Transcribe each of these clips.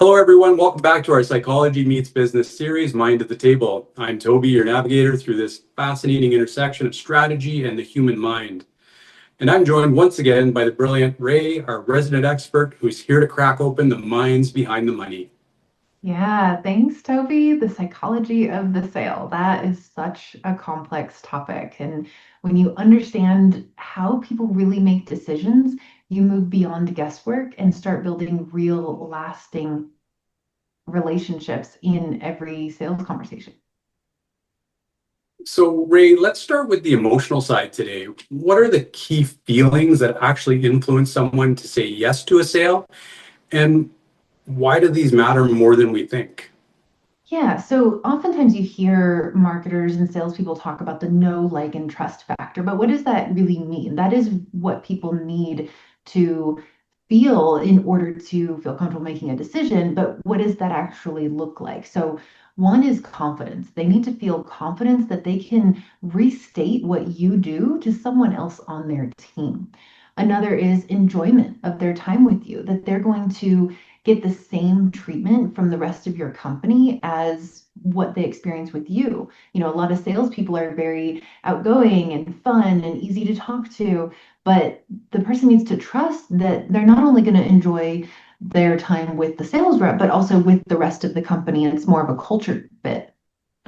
Hello, everyone. Welcome back to our Psychology Meets Business series, Mind at the Table. I'm Toby, your navigator through this fascinating intersection of strategy and the human mind. And I'm joined once again by the brilliant Ray, our resident expert, who's here to crack open the minds behind the money. Yeah, thanks, Toby. The psychology of the sale. That is such a complex topic. And when you understand how people really make decisions, you move beyond guesswork and start building real, lasting relationships in every sales conversation. So, Ray, let's start with the emotional side today. What are the key feelings that actually influence someone to say yes to a sale? And why do these matter more than we think? Yeah, so oftentimes you hear marketers and salespeople talk about the know, like, and trust factor, but what does that really mean? That is what people need to feel in order to feel comfortable making a decision, but what does that actually look like? So, one is confidence. They need to feel confidence that they can restate what you do to someone else on their team. Another is enjoyment of their time with you, that they're going to get the same treatment from the rest of your company as what they experience with you. You know, a lot of salespeople are very outgoing and fun and easy to talk to, but the person needs to trust that they're not only going to enjoy their time with the sales rep, but also with the rest of the company. And it's more of a culture fit.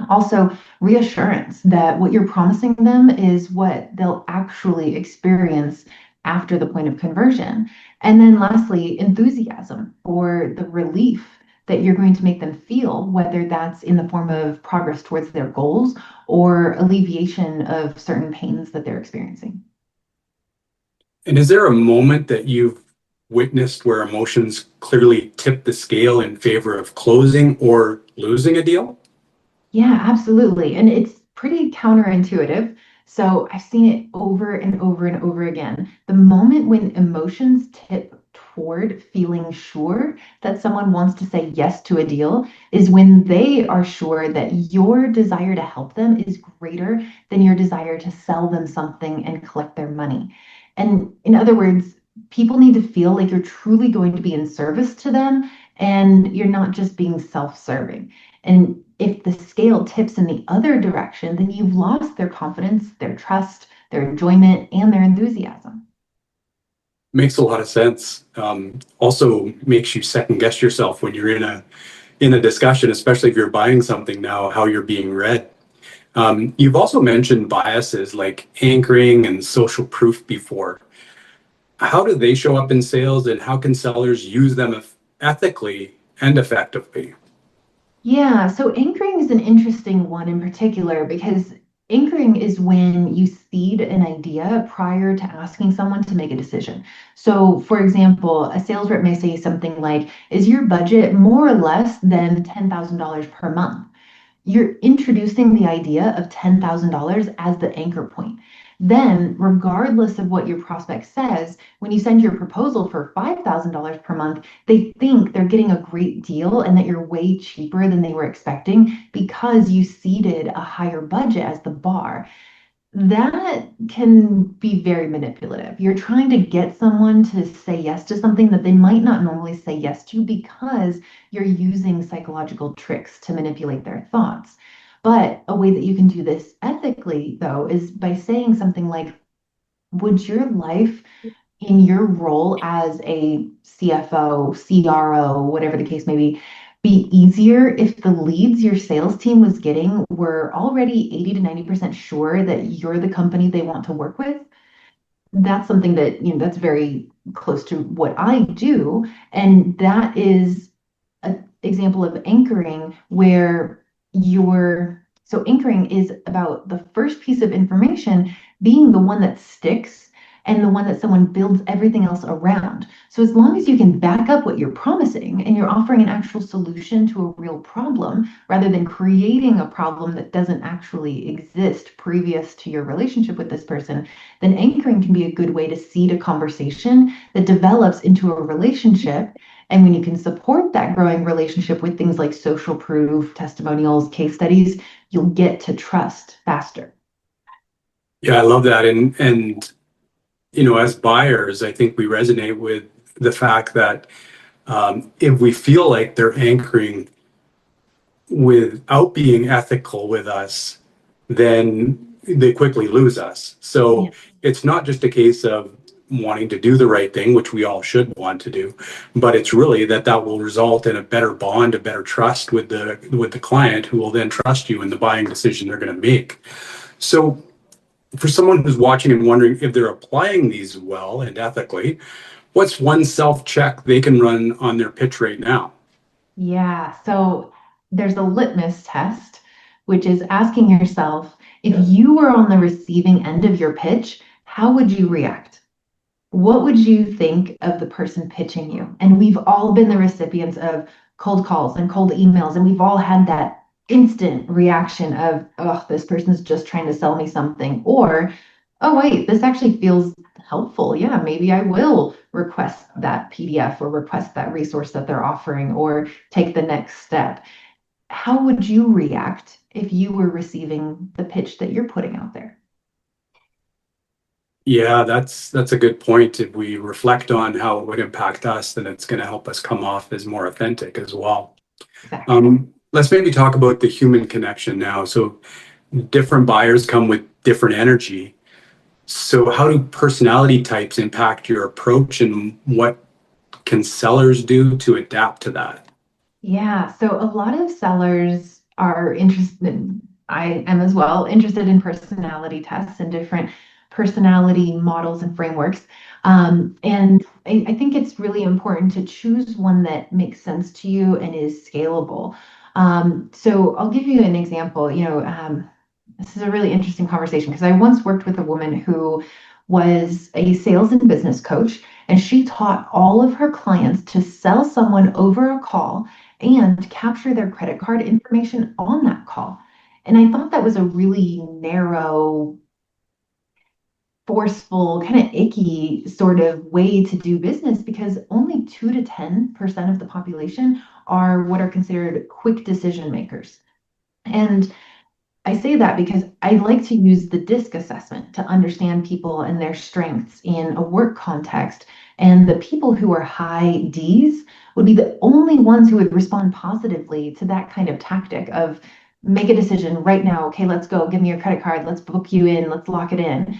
Also, reassurance that what you're promising them is what they'll actually experience after the point of conversion. And then lastly, enthusiasm for the relief that you're going to make them feel, whether that's in the form of progress towards their goals or alleviation of certain pains that they're experiencing. And is there a moment that you've witnessed where emotions clearly tip the scale in favor of closing or losing a deal? Yeah, absolutely. And it's pretty counterintuitive. So I've seen it over and over and over again. The moment when emotions tip toward feeling sure that someone wants to say yes to a deal is when they are sure that your desire to help them is greater than your desire to sell them something and collect their money. And in other words, people need to feel like you're truly going to be in service to them and you're not just being self-serving. And if the scale tips in the other direction, then you've lost their confidence, their trust, their enjoyment, and their enthusiasm. Makes a lot of sense. Also makes you second guess yourself when you're in a discussion, especially if you're buying something now, how you're being read. You've also mentioned biases like anchoring and social proof before. How do they show up in sales, and how can sellers use them ethically and effectively? Yeah, so anchoring is an interesting one in particular because anchoring is when you seed an idea prior to asking someone to make a decision. So, for example, a sales rep may say something like, is your budget more or less than $10,000 per month? You're introducing the idea of $10,000 as the anchor point. Then, regardless of what your prospect says, when you send your proposal for $5,000 per month, they think they're getting a great deal and that you're way cheaper than they were expecting because you seeded a higher budget as the bar. That can be very manipulative. You're trying to get someone to say yes to something that they might not normally say yes to because you're using psychological tricks to manipulate their thoughts. But a way that you can do this ethically, though, is by saying something like, would your life in your role as a CFO, CRO, whatever the case may be easier if the leads your sales team was getting were already 80 to 90% sure that you're the company they want to work with? That's something that, that's very close to what I do. And that is an example of anchoring where so anchoring is about the first piece of information being the one that sticks and the one that someone builds everything else around. So as long as you can back up what you're promising and you're offering an actual solution to a real problem rather than creating a problem that doesn't actually exist previous to your relationship with this person, then anchoring can be a good way to seed a conversation that develops into a relationship. And when you can support that growing relationship with things like social proof, testimonials, case studies, you'll get to trust faster. Yeah, I love that. And as buyers, I think we resonate with the fact that If we feel like they're anchoring without being ethical with us, then they quickly lose us. Yeah. So it's not just a case of wanting to do the right thing, which we all should want to do, but it's really that will result in a better bond, a better trust with the client, who will then trust you in the buying decision they're going to make. So for someone who's watching and wondering if they're applying these well and ethically, what's one self check they can run on their pitch right now? Yeah, so there's a litmus test, which is asking yourself, if you were on the receiving end of your pitch, how would you react? What would you think of the person pitching you? And we've all been the recipients of cold calls and cold emails, and we've all had that instant reaction of, oh, this person's just trying to sell me something, or, oh, wait, this actually feels helpful. Yeah, maybe I will request that PDF or request that resource that they're offering or take the next step. How would you react if you were receiving the pitch that you're putting out there? Yeah, that's a good point. If we reflect on how it would impact us, then it's going to help us come off as more authentic as well. Exactly. Let's maybe talk about the human connection now. So different buyers come with different energy. So how do personality types impact your approach, and what can sellers do to adapt to that? Yeah, so a lot of sellers are interested, I am as well, interested in personality tests and different personality models and frameworks. And I think it's really important to choose one that makes sense to you and is scalable. So I'll give you an example. This is a really interesting conversation because I once worked with a woman who was a sales and business coach, and she taught all of her clients to sell someone over a call and capture their credit card information on that call. And I thought that was a really narrow, forceful, kind of icky sort of way to do business because only 2 to 10% of the population are what are considered quick decision makers. And I say that because I like to use the DISC assessment to understand people and their strengths in a work context. And the people who are high Ds would be the only ones who would respond positively to that kind of tactic of make a decision right now. Okay, let's go. Give me your credit card. Let's book you in. Let's lock it in.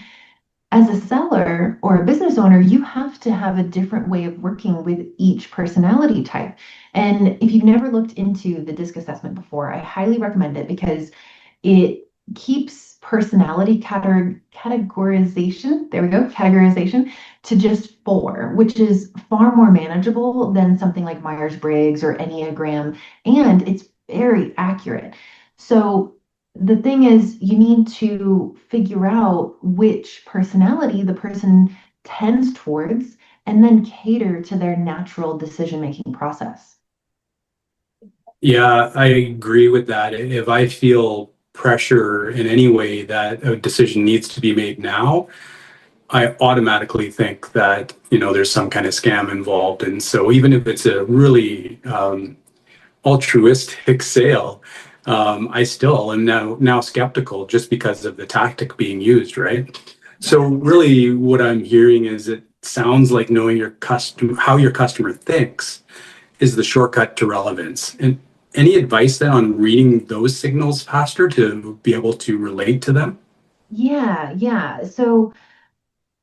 As a seller or a business owner, you have to have a different way of working with each personality type. And if you've never looked into the DISC assessment before, I highly recommend it because it keeps personality categorization, there we go, categorization, to just 4, which is far more manageable than something like Myers-Briggs or Enneagram, and it's very accurate. So the thing is, you need to figure out which personality the person tends towards and then cater to their natural decision-making process. Yeah, I agree with that. If I feel pressure in any way that a decision needs to be made now, I automatically think that, there's some kind of scam involved. And so even if it's a really altruistic sale, I still am now skeptical just because of the tactic being used, right? So Yeah. really what I'm hearing is it sounds like knowing your customer, how your customer thinks is the shortcut to relevance. And any advice then on reading those signals faster to be able to relate to them? Yeah, yeah. So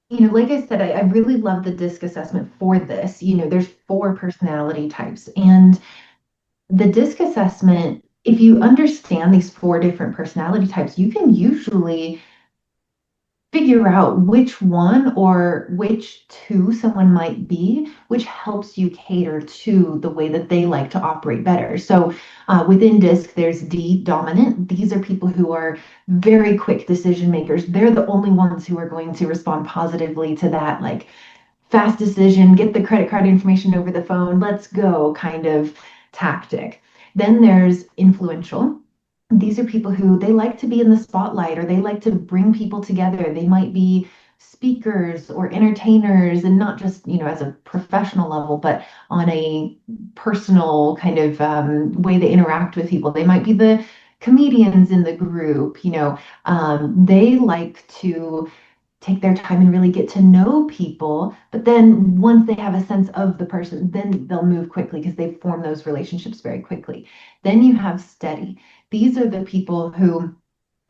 like I said, I really love the DISC assessment for this. There's 4 personality types. And the DISC assessment, if you understand these 4 different personality types, you can usually figure out which one or which 2 someone might be, which helps you cater to the way that they like to operate better. So within DISC, there's D dominant. These are people who are very quick decision makers. They're the only ones who are going to respond positively to that, like fast decision, get the credit card information over the phone, let's go kind of tactic. Then there's influential. These are people who they like to be in the spotlight or they like to bring people together. They might be speakers or entertainers and not just, as a professional level, but on a personal kind of way they interact with people. They might be the comedians in the group, they like to take their time and really get to know people. But then once they have a sense of the person, then they'll move quickly because they form those relationships very quickly. Then you have steady. These are the people who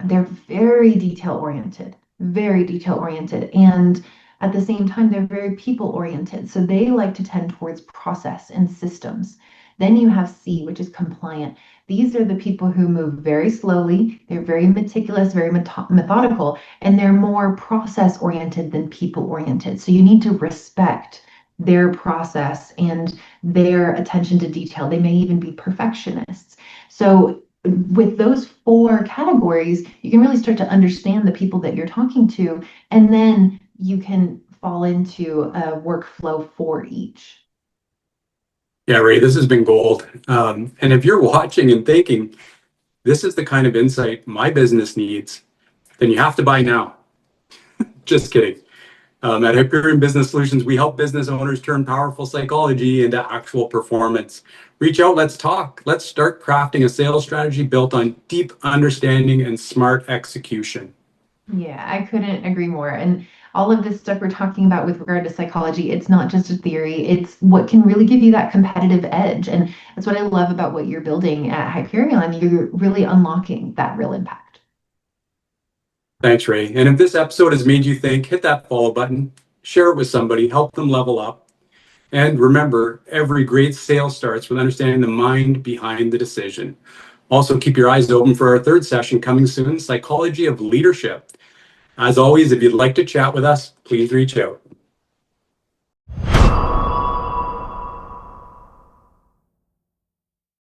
they're very detail oriented. And at the same time, they're very people oriented. So they like to tend towards process and systems. Then you have C, which is compliant. These are the people who move very slowly. They're very meticulous, very methodical, and they're more process oriented than people oriented. So you need to respect their process and their attention to detail. They may even be perfectionists. So with those four categories, you can really start to understand the people that you're talking to, and then you can fall into a workflow for each. Yeah, Ray, this has been gold. And if you're watching and thinking, this is the kind of insight my business needs, then you have to buy now. Just kidding. At Hyperion Business Solutions, we help business owners turn powerful psychology into actual performance. Reach out, let's talk. Let's start crafting a sales strategy built on deep understanding and smart execution. Yeah, I couldn't agree more. And all of this stuff we're talking about with regard to psychology, it's not just a theory, it's what can really give you that competitive edge. And that's what I love about what you're building at Hyperion. You're really unlocking that real impact. Thanks, Ray. And if this episode has made you think, hit that follow button, share it with somebody, help them level up. And remember, every great sale starts with understanding the mind behind the decision. Also, keep your eyes open for our third session coming soon, Psychology of Leadership. As always, if you'd like to chat with us, please reach out.